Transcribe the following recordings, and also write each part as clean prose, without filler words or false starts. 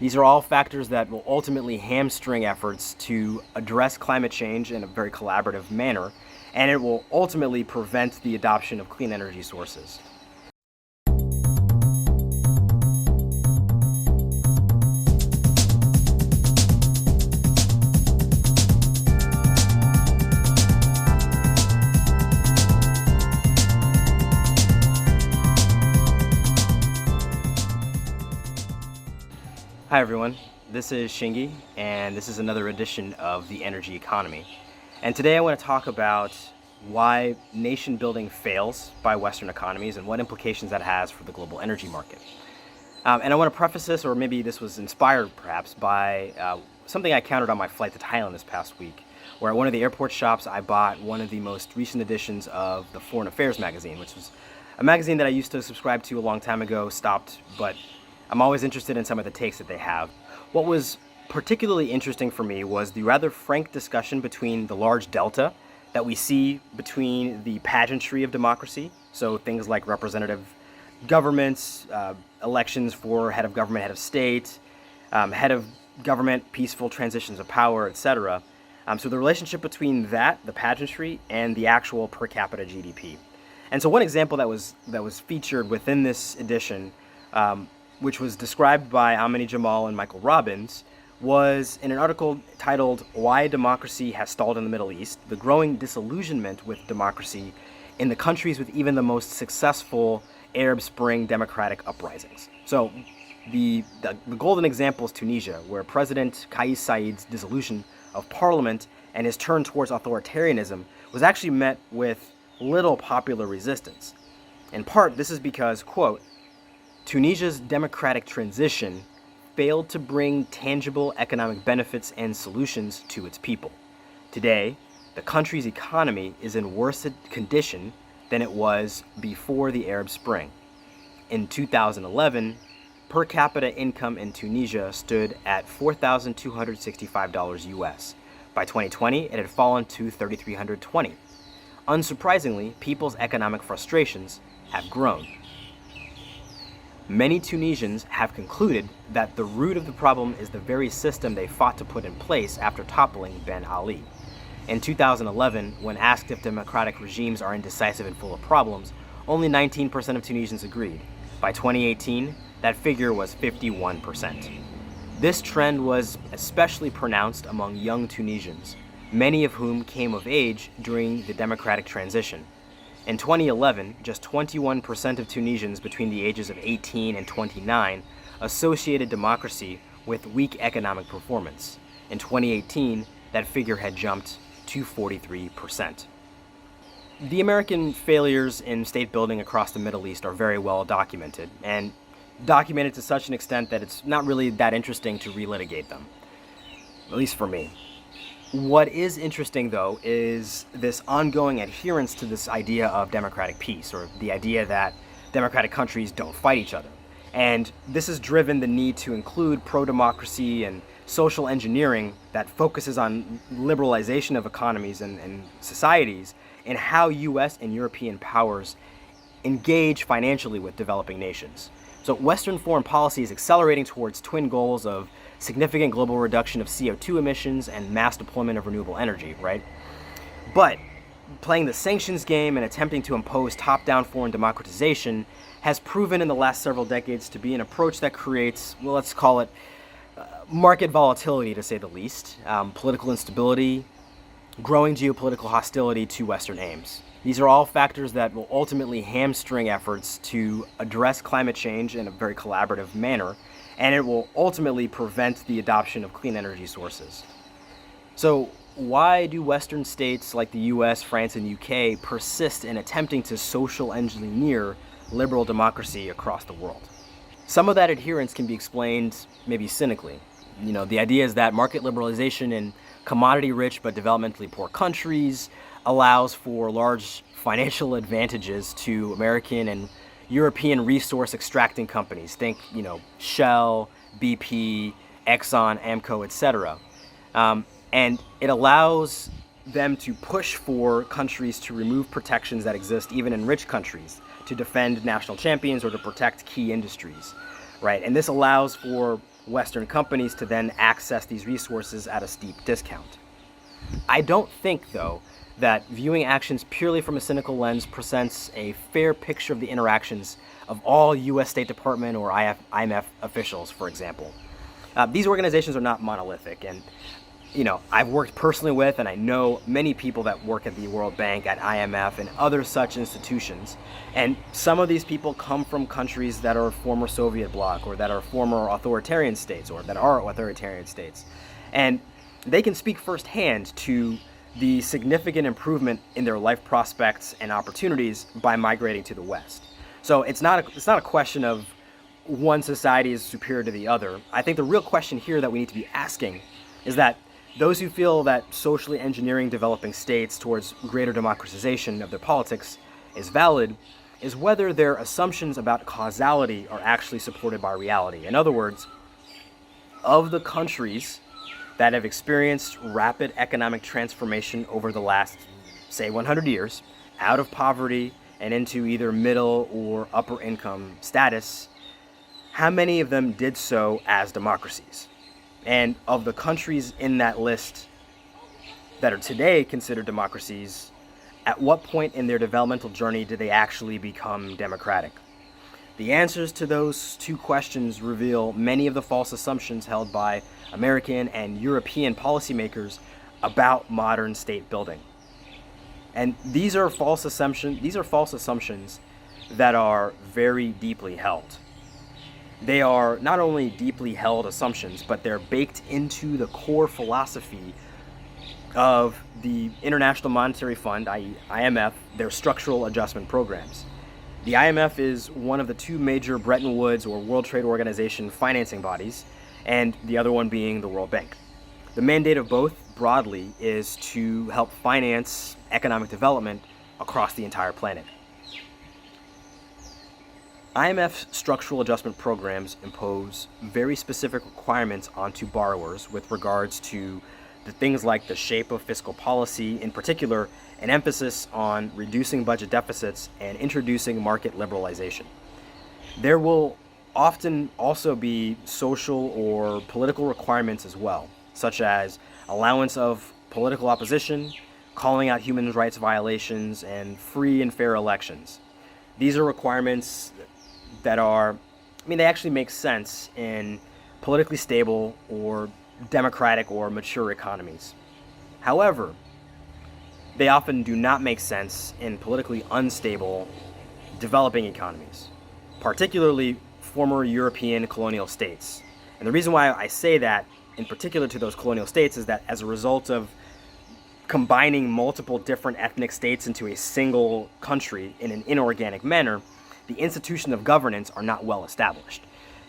These are all factors that will ultimately hamstring efforts to address climate change in a very collaborative manner, and it will ultimately prevent the adoption of clean energy sources. Hi everyone, this is Shingi, and this is another edition of The Energy Economy. And today I want to talk about why nation building fails by Western economies and what implications that has for the global energy market. And I want to preface this, or maybe this was inspired perhaps, by something I encountered on my flight to Thailand this past week, where at one of the airport shops I bought one of the most recent editions of the Foreign Affairs magazine, which was a magazine that I used to subscribe to a long time ago, stopped, but I'm always interested in some of the takes that they have. What was particularly interesting for me was the rather frank discussion between the large delta that we see between the pageantry of democracy, so things like representative governments, elections for head of government, head of state, head of government, peaceful transitions of power, etc. So the relationship between that, the pageantry, and the actual per capita GDP. And so one example that was featured within this edition, which was described by Amini Jamal and Michael Robbins, was in an article titled "Why Democracy Has Stalled in the Middle East, the Growing Disillusionment with Democracy in the Countries with Even the Most Successful Arab Spring Democratic Uprisings." So the golden example is Tunisia, where President Kais Saied's dissolution of parliament and his turn towards authoritarianism was actually met with little popular resistance. In part, this is because, quote, "Tunisia's democratic transition failed to bring tangible economic benefits and solutions to its people. Today, the country's economy is in worse condition than it was before the Arab Spring. In 2011, per capita income in Tunisia stood at $4,265 US. By 2020, it had fallen to $3,320. Unsurprisingly, people's economic frustrations have grown. Many Tunisians have concluded that the root of the problem is the very system they fought to put in place after toppling Ben Ali. In 2011, when asked if democratic regimes are indecisive and full of problems, only 19% of Tunisians agreed. By 2018, that figure was 51%. This trend was especially pronounced among young Tunisians, many of whom came of age during the democratic transition. In 2011, just 21% of Tunisians between the ages of 18 and 29 associated democracy with weak economic performance. In 2018, that figure had jumped to 43%. The American failures in state building across the Middle East are very well documented, and documented to such an extent that it's not really that interesting to relitigate them, at least for me. What is interesting, though, is this ongoing adherence to this idea of democratic peace, or the idea that democratic countries don't fight each other. And this has driven the need to include pro-democracy and social engineering that focuses on liberalization of economies and societies and how US and European powers engage financially with developing nations. So Western foreign policy is accelerating towards twin goals of significant global reduction of CO2 emissions and mass deployment of renewable energy, right? But playing the sanctions game and attempting to impose top-down foreign democratization has proven in the last several decades to be an approach that creates, well, let's call it market volatility, to say the least, political instability, growing geopolitical hostility to Western aims. These are all factors that will ultimately hamstring efforts to address climate change in a very collaborative manner, and it will ultimately prevent the adoption of clean energy sources. So why do Western states like the US, France, and UK persist in attempting to social engineer liberal democracy across the world? Some of that adherence can be explained maybe cynically. The idea is that market liberalization in commodity-rich but developmentally poor countries allows for large financial advantages to American and European resource extracting companies. Think, Shell, BP, Exxon, Amco, etc. And it allows them to push for countries to remove protections that exist even in rich countries to defend national champions or to protect key industries, right? And this allows for Western companies to then access these resources at a steep discount. I don't think, though, that viewing actions purely from a cynical lens presents a fair picture of the interactions of all U.S. State Department or IMF officials, for example. These organizations are not monolithic, and I've worked personally with, and I know many people that work at the World Bank, at IMF, and other such institutions. And some of these people come from countries that are former Soviet bloc, or that are former authoritarian states, or that are authoritarian states. And they can speak firsthand to the significant improvement in their life prospects and opportunities by migrating to the West. So it's not a question of one society is superior to the other. I think the real question here that we need to be asking is that those who feel that socially engineering developing states towards greater democratization of their politics is valid is whether their assumptions about causality are actually supported by reality. In other words, of the countries that have experienced rapid economic transformation over the last, say, 100 years, out of poverty and into either middle or upper income status, how many of them did so as democracies? And of the countries in that list that are today considered democracies, at what point in their developmental journey did they actually become democratic? The answers to those two questions reveal many of the false assumptions held by American and European policymakers about modern state building. And these are false assumptions that are very deeply held. They are not only deeply held assumptions, but they're baked into the core philosophy of the International Monetary Fund, i.e. IMF, their structural adjustment programs. The IMF is one of the two major Bretton Woods or World Trade Organization financing bodies, and the other one being the World Bank. The mandate of both, broadly, is to help finance economic development across the entire planet. IMF structural adjustment programs impose very specific requirements onto borrowers with regards to the things like the shape of fiscal policy, in particular, an emphasis on reducing budget deficits and introducing market liberalization. There will often also be social or political requirements as well, such as allowance of political opposition, calling out human rights violations, and free and fair elections. These are requirements that they actually make sense in politically stable or democratic or mature economies. However, they often do not make sense in politically unstable developing economies, particularly former European colonial states. And the reason why I say that in particular to those colonial states is that as a result of combining multiple different ethnic states into a single country in an inorganic manner, the institutions of governance are not well established.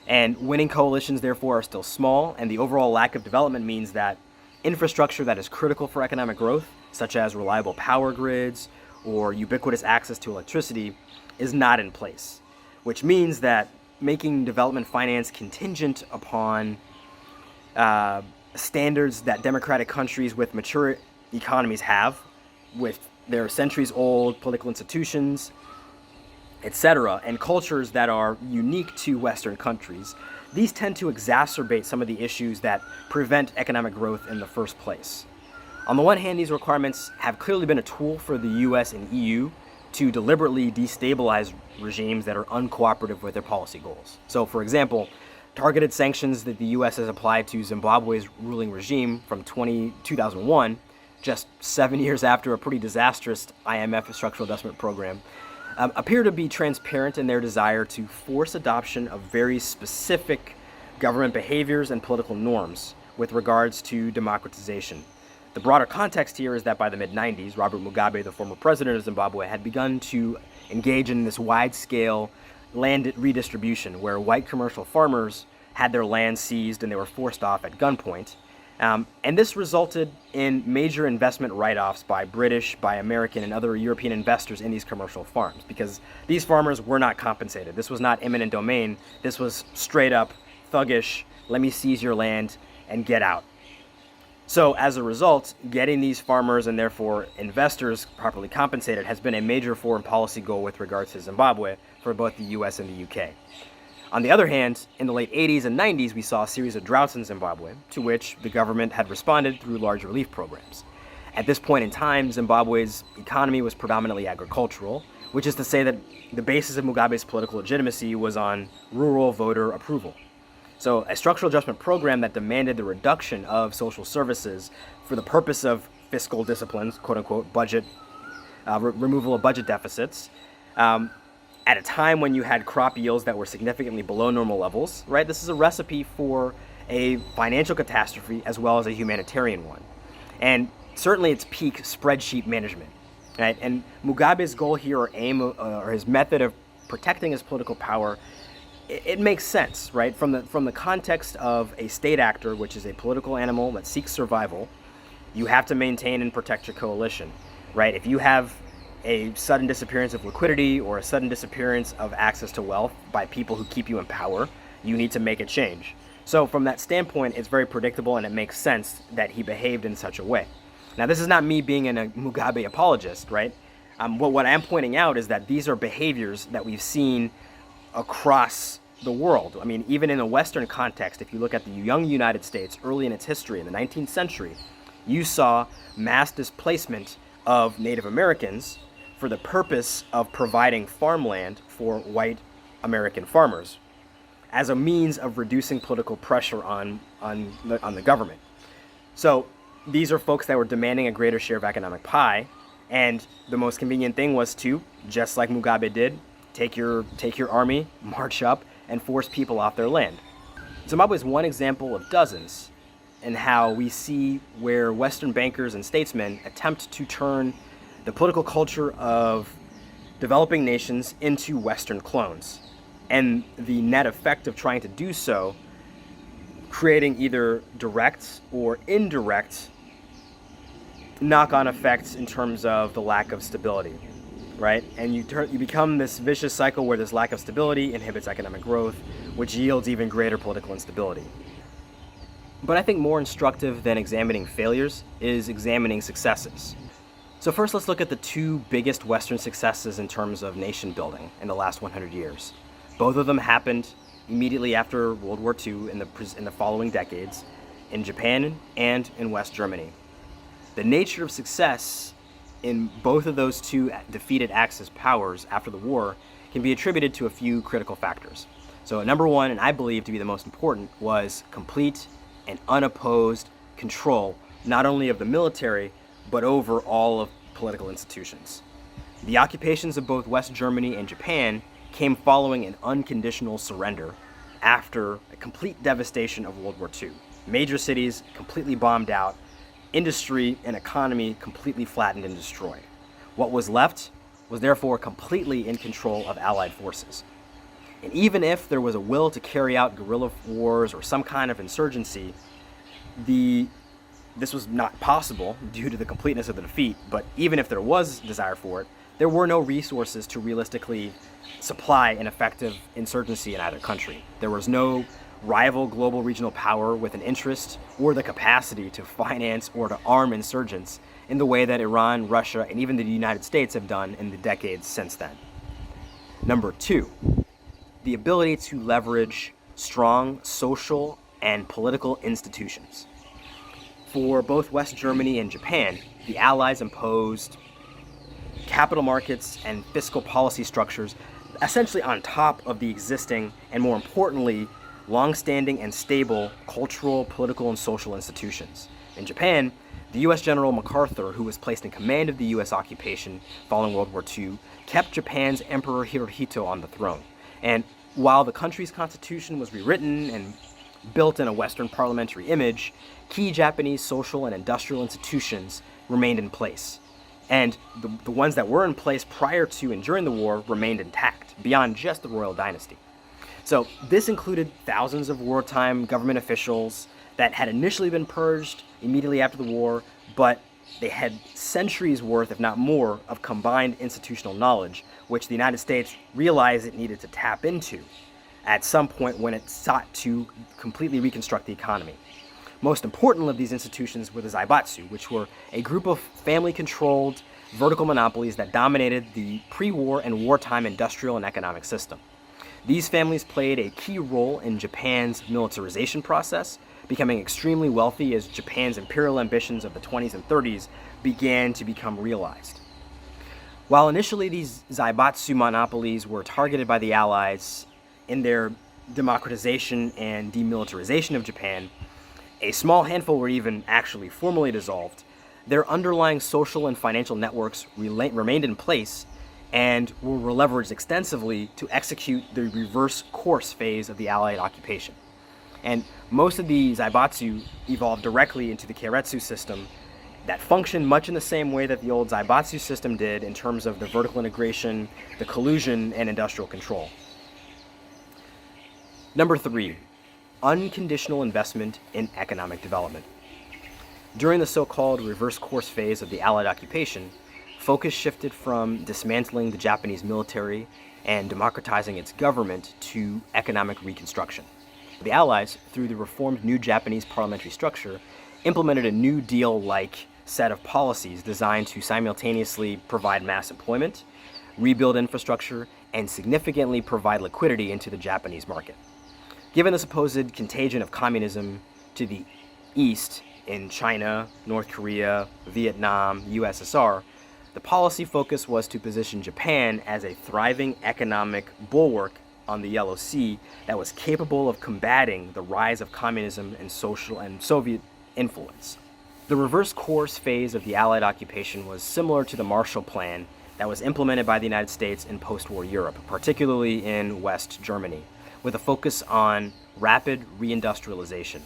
And winning coalitions, therefore, are still small, and the overall lack of development means that infrastructure that is critical for economic growth, such as reliable power grids or ubiquitous access to electricity, is not in place, which means that making development finance contingent upon standards that democratic countries with mature economies have, with their centuries-old political institutions, etc., and cultures that are unique to Western countries, these tend to exacerbate some of the issues that prevent economic growth in the first place. On the one hand, these requirements have clearly been a tool for the US and EU to deliberately destabilize regimes that are uncooperative with their policy goals. So, for example, targeted sanctions that the US has applied to Zimbabwe's ruling regime from 2001, just 7 years after a pretty disastrous IMF structural adjustment program, appear to be transparent in their desire to force adoption of very specific government behaviors and political norms with regards to democratization. The broader context here is that by the mid-90s, Robert Mugabe, the former president of Zimbabwe, had begun to engage in this wide-scale land redistribution where white commercial farmers had their land seized and they were forced off at gunpoint. And this resulted in major investment write-offs by British, by American, and other European investors in these commercial farms because these farmers were not compensated. This was not eminent domain. This was straight up thuggish, let me seize your land and get out. So as a result, getting these farmers and therefore investors properly compensated has been a major foreign policy goal with regards to Zimbabwe for both the US and the UK. On the other hand, in the late 80s and 90s, we saw a series of droughts in Zimbabwe, to which the government had responded through large relief programs. At this point in time, Zimbabwe's economy was predominantly agricultural, which is to say that the basis of Mugabe's political legitimacy was on rural voter approval. So a structural adjustment program that demanded the reduction of social services for the purpose of fiscal disciplines, quote unquote, removal of budget deficits, at a time when you had crop yields that were significantly below normal levels, right? This is a recipe for a financial catastrophe as well as a humanitarian one. And certainly it's peak spreadsheet management, right? And Mugabe's goal here or aim or his method of protecting his political power, it makes sense, right? From the context of a state actor, which is a political animal that seeks survival, you have to maintain and protect your coalition, right? If you have a sudden disappearance of liquidity or a sudden disappearance of access to wealth by people who keep you in power, you need to make a change. So from that standpoint, it's very predictable and it makes sense that he behaved in such a way. Now, this is not me being a Mugabe apologist, right? What I am pointing out is that these are behaviors that we've seen across the world. I mean, even in a Western context, if you look at the young United States early in its history, in the 19th century, you saw mass displacement of Native Americans for the purpose of providing farmland for white American farmers as a means of reducing political pressure on the government. So these are folks that were demanding a greater share of economic pie, and the most convenient thing was to, just like Mugabe did, take your army, march up, and force people off their land. Zimbabwe is one example of dozens in how we see where Western bankers and statesmen attempt to turn the political culture of developing nations into Western clones. And the net effect of trying to do so, creating either direct or indirect knock-on effects in terms of the lack of stability, right? And you become this vicious cycle where this lack of stability inhibits economic growth, which yields even greater political instability. But I think more instructive than examining failures is examining successes. So first, let's look at the two biggest Western successes in terms of nation building in the last 100 years. Both of them happened immediately after World War II in the following decades, in Japan and in West Germany. The nature of success in both of those two defeated Axis powers after the war can be attributed to a few critical factors. So number one, and I believe to be the most important, was complete and unopposed control, not only of the military, but over all of political institutions. The occupations of both West Germany and Japan came following an unconditional surrender after a complete devastation of World War II. Major cities completely bombed out, industry and economy completely flattened and destroyed. What was left was therefore completely in control of Allied forces. And even if there was a will to carry out guerrilla wars or some kind of insurgency, this was not possible due to the completeness of the defeat, but even if there was desire for it, there were no resources to realistically supply an effective insurgency in either country. There was no rival global regional power with an interest or the capacity to finance or to arm insurgents in the way that Iran, Russia, and even the United States have done in the decades since then. Number two, the ability to leverage strong social and political institutions. For both West Germany and Japan, the Allies imposed capital markets and fiscal policy structures essentially on top of the existing and, more importantly, long-standing and stable cultural, political, and social institutions. In Japan, the U.S. General MacArthur, who was placed in command of the U.S. occupation following World War II, kept Japan's Emperor Hirohito on the throne. And while the country's constitution was rewritten and built in a Western parliamentary image, key Japanese social and industrial institutions remained in place. And the ones that were in place prior to and during the war remained intact, beyond just the royal dynasty. So this included thousands of wartime government officials that had initially been purged immediately after the war, but they had centuries worth, if not more, of combined institutional knowledge, which the United States realized it needed to tap into at some point when it sought to completely reconstruct the economy. Most important of these institutions were the Zaibatsu, which were a group of family-controlled vertical monopolies that dominated the pre-war and wartime industrial and economic system. These families played a key role in Japan's militarization process, becoming extremely wealthy as Japan's imperial ambitions of the 20s and 30s began to become realized. While initially these zaibatsu monopolies were targeted by the Allies in their democratization and demilitarization of Japan, a small handful were even actually formally dissolved. Their underlying social and financial networks remained in place and were leveraged extensively to execute the reverse course phase of the Allied occupation. And most of the zaibatsu evolved directly into the keiretsu system that functioned much in the same way that the old zaibatsu system did in terms of the vertical integration, the collusion, and industrial control. Number 3, unconditional investment in economic development. During the so-called reverse course phase of the Allied occupation, focus shifted from dismantling the Japanese military and democratizing its government to economic reconstruction. The Allies, through the reformed new Japanese parliamentary structure, implemented a New Deal-like set of policies designed to simultaneously provide mass employment, rebuild infrastructure, and significantly provide liquidity into the Japanese market. Given the supposed contagion of communism to the east in China, North Korea, Vietnam, USSR, the policy focus was to position Japan as a thriving economic bulwark on the Yellow Sea that was capable of combating the rise of communism and social and Soviet influence. The reverse course phase of the Allied occupation was similar to the Marshall Plan that was implemented by the United States in post-war Europe, particularly in West Germany, with a focus on rapid reindustrialization,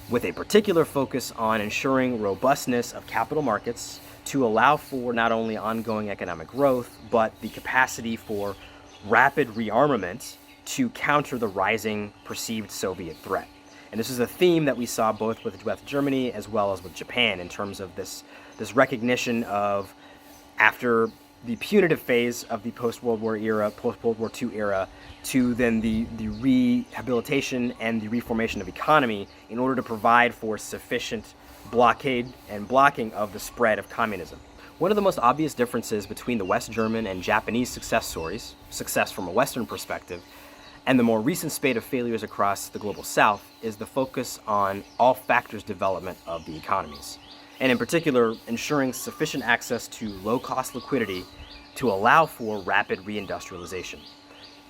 with a particular focus on ensuring robustness of capital markets to allow for not only ongoing economic growth, but the capacity for rapid rearmament to counter the rising perceived Soviet threat. And this is a theme that we saw both with West Germany as well as with Japan in terms of this recognition of, after the punitive phase of the post-World War era, post-World War II era, to then the rehabilitation and the reformation of economy in order to provide for sufficient blockade and blocking of the spread of communism. One of the most obvious differences between the West German and Japanese success stories, success from a Western perspective, and the more recent spate of failures across the global South is the focus on all factors development of the economies, and in particular, ensuring sufficient access to low-cost liquidity to allow for rapid reindustrialization.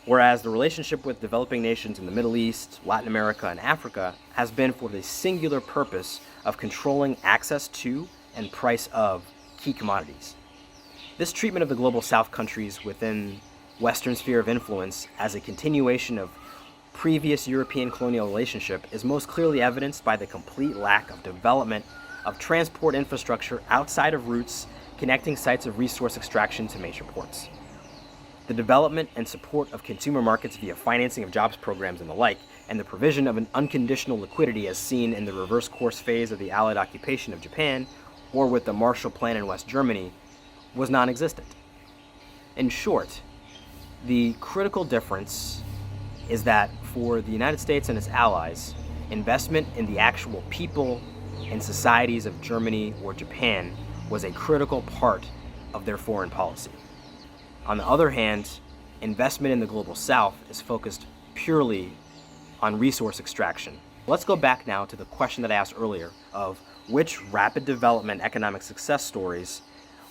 Whereas the relationship with developing nations in the Middle East, Latin America, and Africa has been for the singular purpose of controlling access to and price of key commodities. This treatment of the global South countries within Western sphere of influence as a continuation of previous European colonial relationship is most clearly evidenced by the complete lack of development of transport infrastructure outside of routes connecting sites of resource extraction to major ports. The development and support of consumer markets via financing of jobs programs and the like, and the provision of an unconditional liquidity as seen in the reverse course phase of the Allied occupation of Japan or with the Marshall Plan in West Germany, was non-existent. In short, the critical difference is that for the United States and its allies, investment in the actual people and societies of Germany or Japan was a critical part of their foreign policy. On the other hand, investment in the global South is focused purely on resource extraction. Let's go back now to the question that I asked earlier of which rapid development economic success stories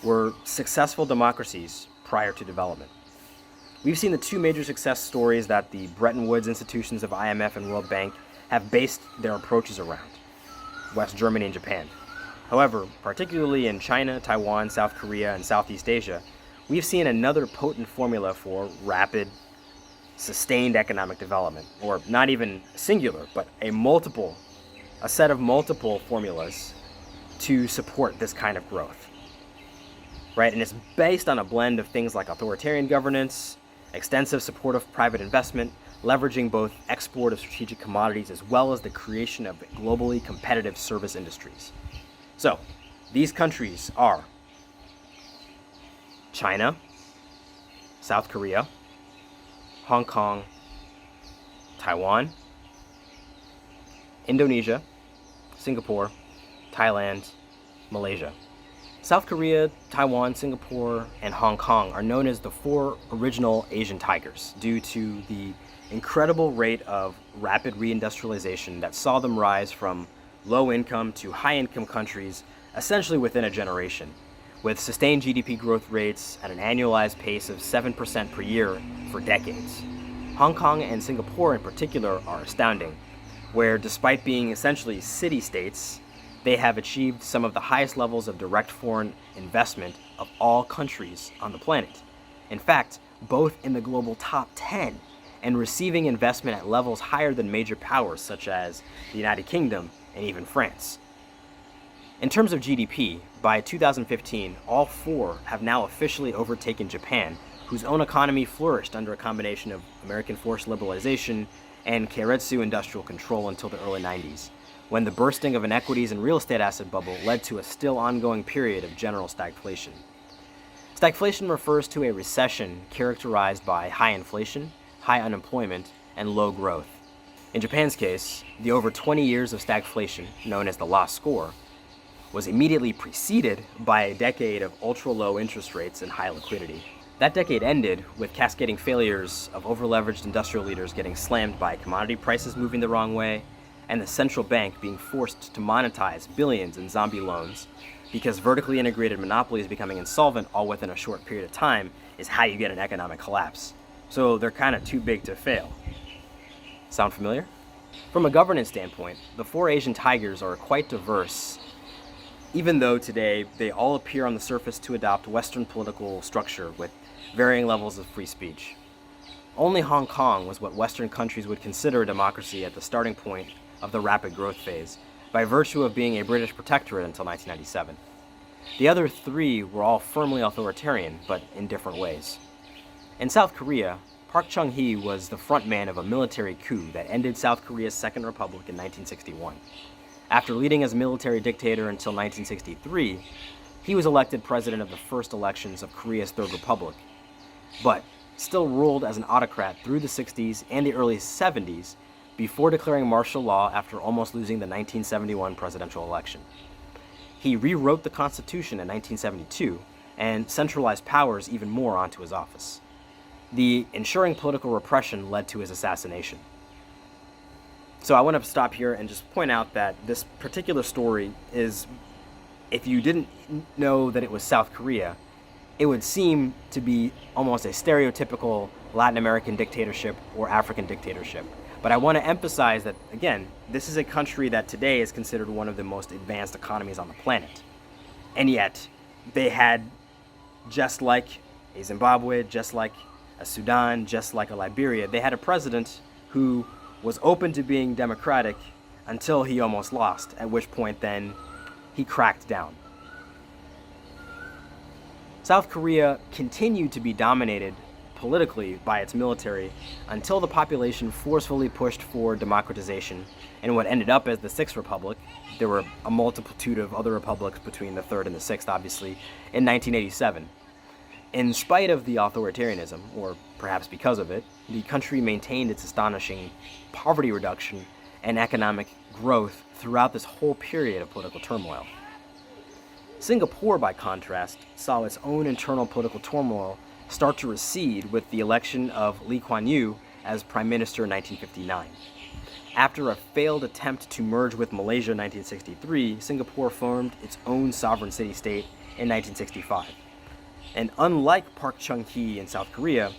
were successful democracies prior to development. We've seen the two major success stories that the Bretton Woods institutions of IMF and World Bank have based their approaches around: West Germany and Japan. However, particularly in China, Taiwan, South Korea, and Southeast Asia, we've seen another potent formula for rapid, sustained economic development, or not even singular, but a set of multiple formulas to support this kind of growth, right? And it's based on a blend of things like authoritarian governance, extensive support of private investment, leveraging both export of strategic commodities as well as the creation of globally competitive service industries. So, these countries are China, South Korea, Hong Kong, Taiwan, Indonesia, Singapore, Thailand, Malaysia. South Korea, Taiwan, Singapore, and Hong Kong are known as the four original Asian tigers due to the incredible rate of rapid reindustrialization that saw them rise from low-income to high-income countries essentially within a generation, with sustained GDP growth rates at an annualized pace of 7% per year for decades. Hong Kong and Singapore in particular are astounding, where despite being essentially city-states, they have achieved some of the highest levels of direct foreign investment of all countries on the planet. In fact, both in the global top 10 and receiving investment at levels higher than major powers such as the United Kingdom and even France. In terms of GDP, by 2015, all four have now officially overtaken Japan, whose own economy flourished under a combination of American forced liberalization and Keiretsu industrial control until the early 90s, when the bursting of an equities and real estate asset bubble led to a still ongoing period of general stagflation. Stagflation refers to a recession characterized by high inflation, high unemployment, and low growth. In Japan's case, the over 20 years of stagflation, known as the lost score, was immediately preceded by a decade of ultra-low interest rates and high liquidity. That decade ended with cascading failures of over-leveraged industrial leaders getting slammed by commodity prices moving the wrong way, and the central bank being forced to monetize billions in zombie loans because vertically integrated monopolies becoming insolvent all within a short period of time is how you get an economic collapse. So they're kind of too big to fail. Sound familiar? From a governance standpoint, the four Asian tigers are quite diverse, even though today they all appear on the surface to adopt Western political structure with varying levels of free speech. Only Hong Kong was what Western countries would consider a democracy at the starting point of the rapid growth phase, by virtue of being a British protectorate until 1997. The other three were all firmly authoritarian, but in different ways. In South Korea, Park Chung-hee was the frontman of a military coup that ended South Korea's Second Republic in 1961. After leading as military dictator until 1963, he was elected president of the first elections of Korea's Third Republic, but still ruled as an autocrat through the 60s and the early 70s before declaring martial law after almost losing the 1971 presidential election. He rewrote the Constitution in 1972 and centralized powers even more onto his office. The ensuring political repression led to his assassination. So I want to stop here and just point out that this particular story is, if you didn't know that it was South Korea, it would seem to be almost a stereotypical Latin American dictatorship or African dictatorship. But I want to emphasize that, again, this is a country that today is considered one of the most advanced economies on the planet. And yet, they had, just like a Zimbabwe, just like a Sudan, just like a Liberia, they had a president who was open to being democratic until he almost lost, at which point then he cracked down. South Korea continued to be dominated politically by its military until the population forcefully pushed for democratization in what ended up as the Sixth Republic. There were a multitude of other republics between the Third and the Sixth, obviously, in 1987. In spite of the authoritarianism, or perhaps because of it, the country maintained its astonishing poverty reduction and economic growth throughout this whole period of political turmoil. Singapore, by contrast, saw its own internal political turmoil start to recede with the election of Lee Kuan Yew as Prime Minister in 1959. After a failed attempt to merge with Malaysia in 1963, Singapore formed its own sovereign city-state in 1965. And unlike Park Chung-hee in South Korea,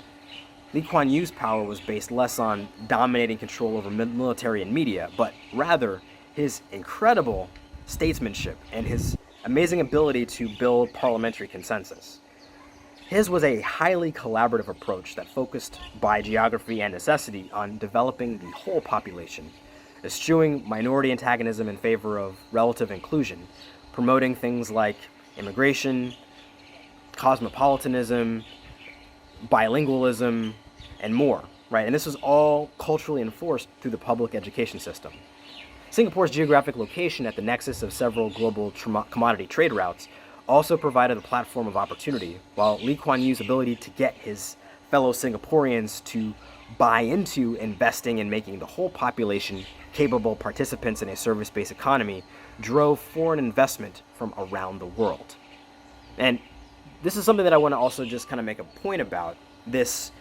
Lee Kuan Yew's power was based less on dominating control over military and media, but rather his incredible statesmanship and his amazing ability to build parliamentary consensus. His was a highly collaborative approach that focused by geography and necessity on developing the whole population, eschewing minority antagonism in favor of relative inclusion, promoting things like immigration, cosmopolitanism, bilingualism, and more, right? And this was all culturally enforced through the public education system. Singapore's geographic location at the nexus of several global commodity trade routes also provided a platform of opportunity, while Lee Kuan Yew's ability to get his fellow Singaporeans to buy into investing and making the whole population capable participants in a service-based economy drove foreign investment from around the world. And this is something that I want to also just kind of make a point about, this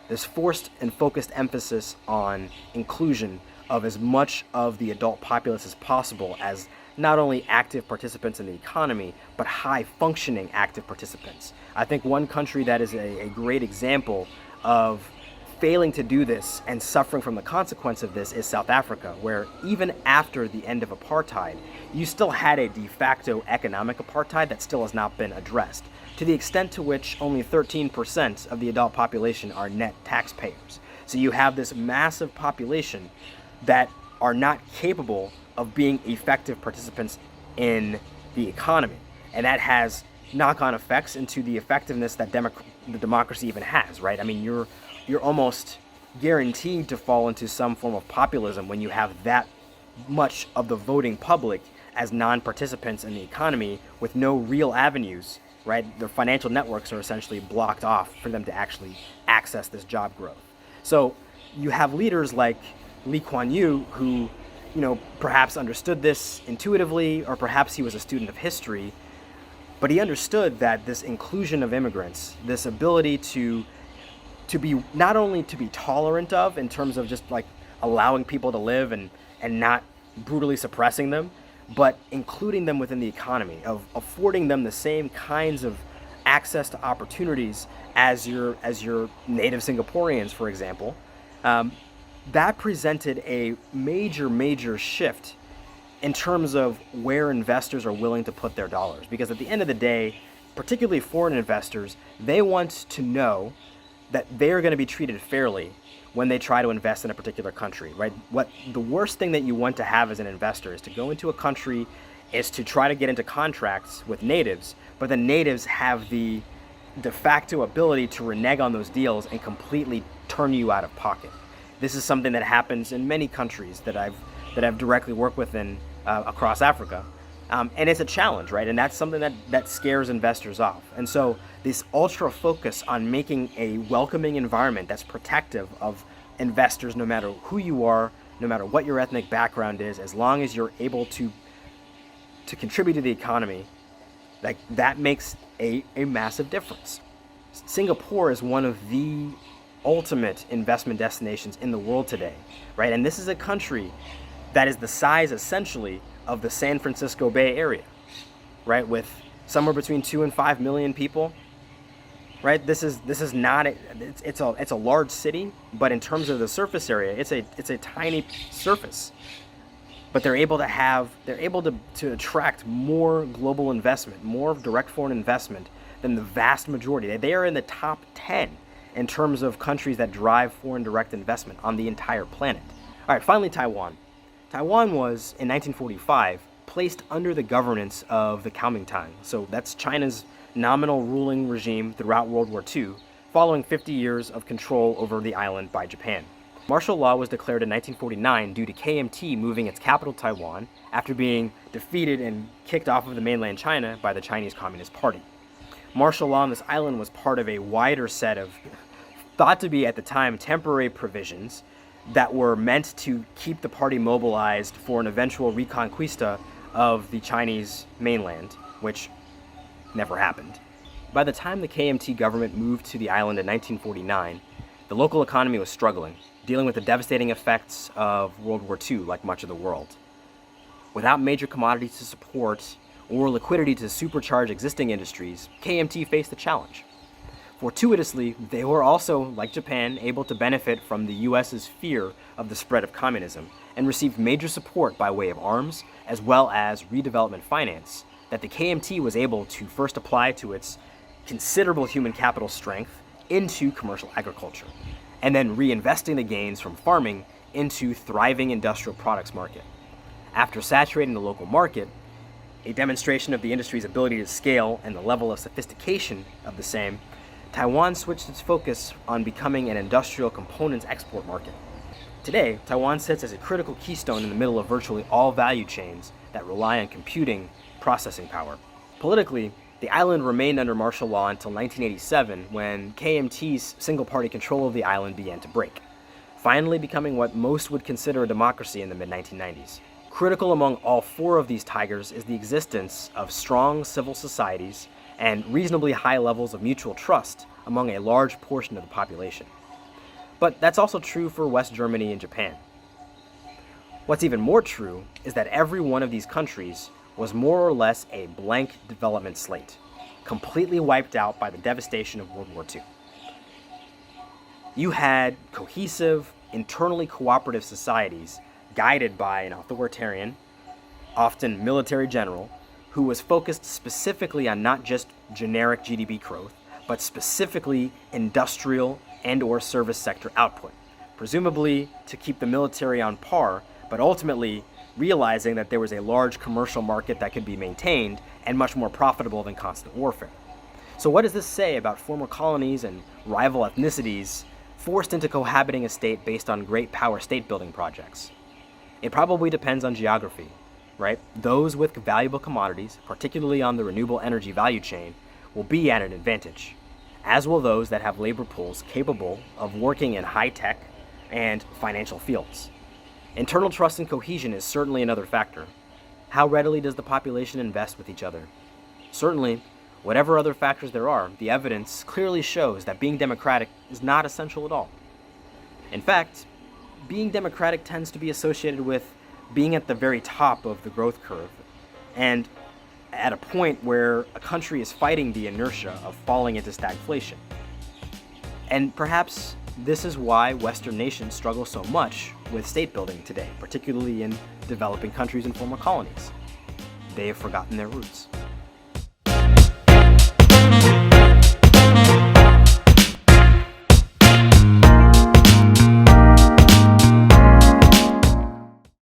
forced and focused emphasis on inclusion of as much of the adult populace as possible as not only active participants in the economy, but high functioning active participants. I think one country that is a great example of failing to do this and suffering from the consequence of this is South Africa, where even after the end of apartheid, you still had a de facto economic apartheid that still has not been addressed, to the extent to which only 13% of the adult population are net taxpayers. So you have this massive population that are not capable of being effective participants in the economy. And that has knock-on effects into the effectiveness that the democracy even has, right? I mean, you're almost guaranteed to fall into some form of populism when you have that much of the voting public as non-participants in the economy with no real avenues, right? Their financial networks are essentially blocked off for them to actually access this job growth. So you have leaders like Lee Kuan Yew who, perhaps understood this intuitively, or perhaps he was a student of history, but he understood that this inclusion of immigrants, this ability to be not only to be tolerant of in terms of just like allowing people to live and not brutally suppressing them, but including them within the economy, of affording them the same kinds of access to opportunities as your native Singaporeans, for example. That presented a major shift in terms of where investors are willing to put their dollars. Because at the end of the day, particularly foreign investors, they want to know that they're going to be treated fairly when they try to invest in a particular country, right? What the worst thing that you want to have as an investor is to go into a country, is to try to get into contracts with natives, but the natives have the de facto ability to renege on those deals and completely turn you out of pocket. This is something that happens in many countries that I've directly worked with across Africa. And it's a challenge, right? And that's something that scares investors off. And so this ultra focus on making a welcoming environment that's protective of investors, no matter who you are, no matter what your ethnic background is, as long as you're able to contribute to the economy, like that makes a massive difference. Singapore is one of the ultimate investment destinations in the world today, right? And this is a country that is the size essentially of the San Francisco Bay Area, right? With somewhere between 2 and 5 million people, right? This is not it's a large city, but in terms of the surface area, it's a tiny surface. But they're able to attract more global investment, more direct foreign investment than the vast majority. They are in the top 10 in terms of countries that drive foreign direct investment on the entire planet. All right, finally, Taiwan. Taiwan was, in 1945, placed under the governance of the Kuomintang. So that's China's nominal ruling regime throughout World War II, following 50 years of control over the island by Japan. Martial law was declared in 1949 due to KMT moving its capital Taiwan after being defeated and kicked off of the mainland China by the Chinese Communist Party. Martial law on this island was part of a wider set of, thought to be at the time, temporary provisions that were meant to keep the party mobilized for an eventual reconquista of the Chinese mainland, which never happened. By the time the KMT government moved to the island in 1949, the local economy was struggling, dealing with the devastating effects of World War II like much of the world. Without major commodities to support or liquidity to supercharge existing industries, KMT faced a challenge. Fortuitously, they were also, like Japan, able to benefit from the US's fear of the spread of communism and received major support by way of arms as well as redevelopment finance that the KMT was able to first apply to its considerable human capital strength into commercial agriculture, and then reinvesting the gains from farming into thriving industrial products market. After saturating the local market, a demonstration of the industry's ability to scale and the level of sophistication of the same, Taiwan switched its focus on becoming an industrial components export market. Today, Taiwan sits as a critical keystone in the middle of virtually all value chains that rely on computing processing power. Politically, the island remained under martial law until 1987, when KMT's single-party control of the island began to break, finally becoming what most would consider a democracy in the mid-1990s. Critical among all four of these tigers is the existence of strong civil societies and reasonably high levels of mutual trust among a large portion of the population. But that's also true for West Germany and Japan. What's even more true is that every one of these countries was more or less a blank development slate, completely wiped out by the devastation of World War II. You had cohesive, internally cooperative societies guided by an authoritarian, often military general, who was focused specifically on not just generic GDP growth, but specifically industrial and/or service sector output, presumably to keep the military on par, but ultimately realizing that there was a large commercial market that could be maintained and much more profitable than constant warfare. So what does this say about former colonies and rival ethnicities forced into cohabiting a state based on great power state-building projects? It probably depends on geography, right? Those with valuable commodities, particularly on the renewable energy value chain, will be at an advantage, as will those that have labor pools capable of working in high-tech and financial fields. Internal trust and cohesion is certainly another factor. How readily does the population invest with each other? Certainly, whatever other factors there are, the evidence clearly shows that being democratic is not essential at all. In fact, being democratic tends to be associated with being at the very top of the growth curve, and at a point where a country is fighting the inertia of falling into stagflation. And perhaps this is why Western nations struggle so much with state building today, particularly in developing countries and former colonies. They have forgotten their roots.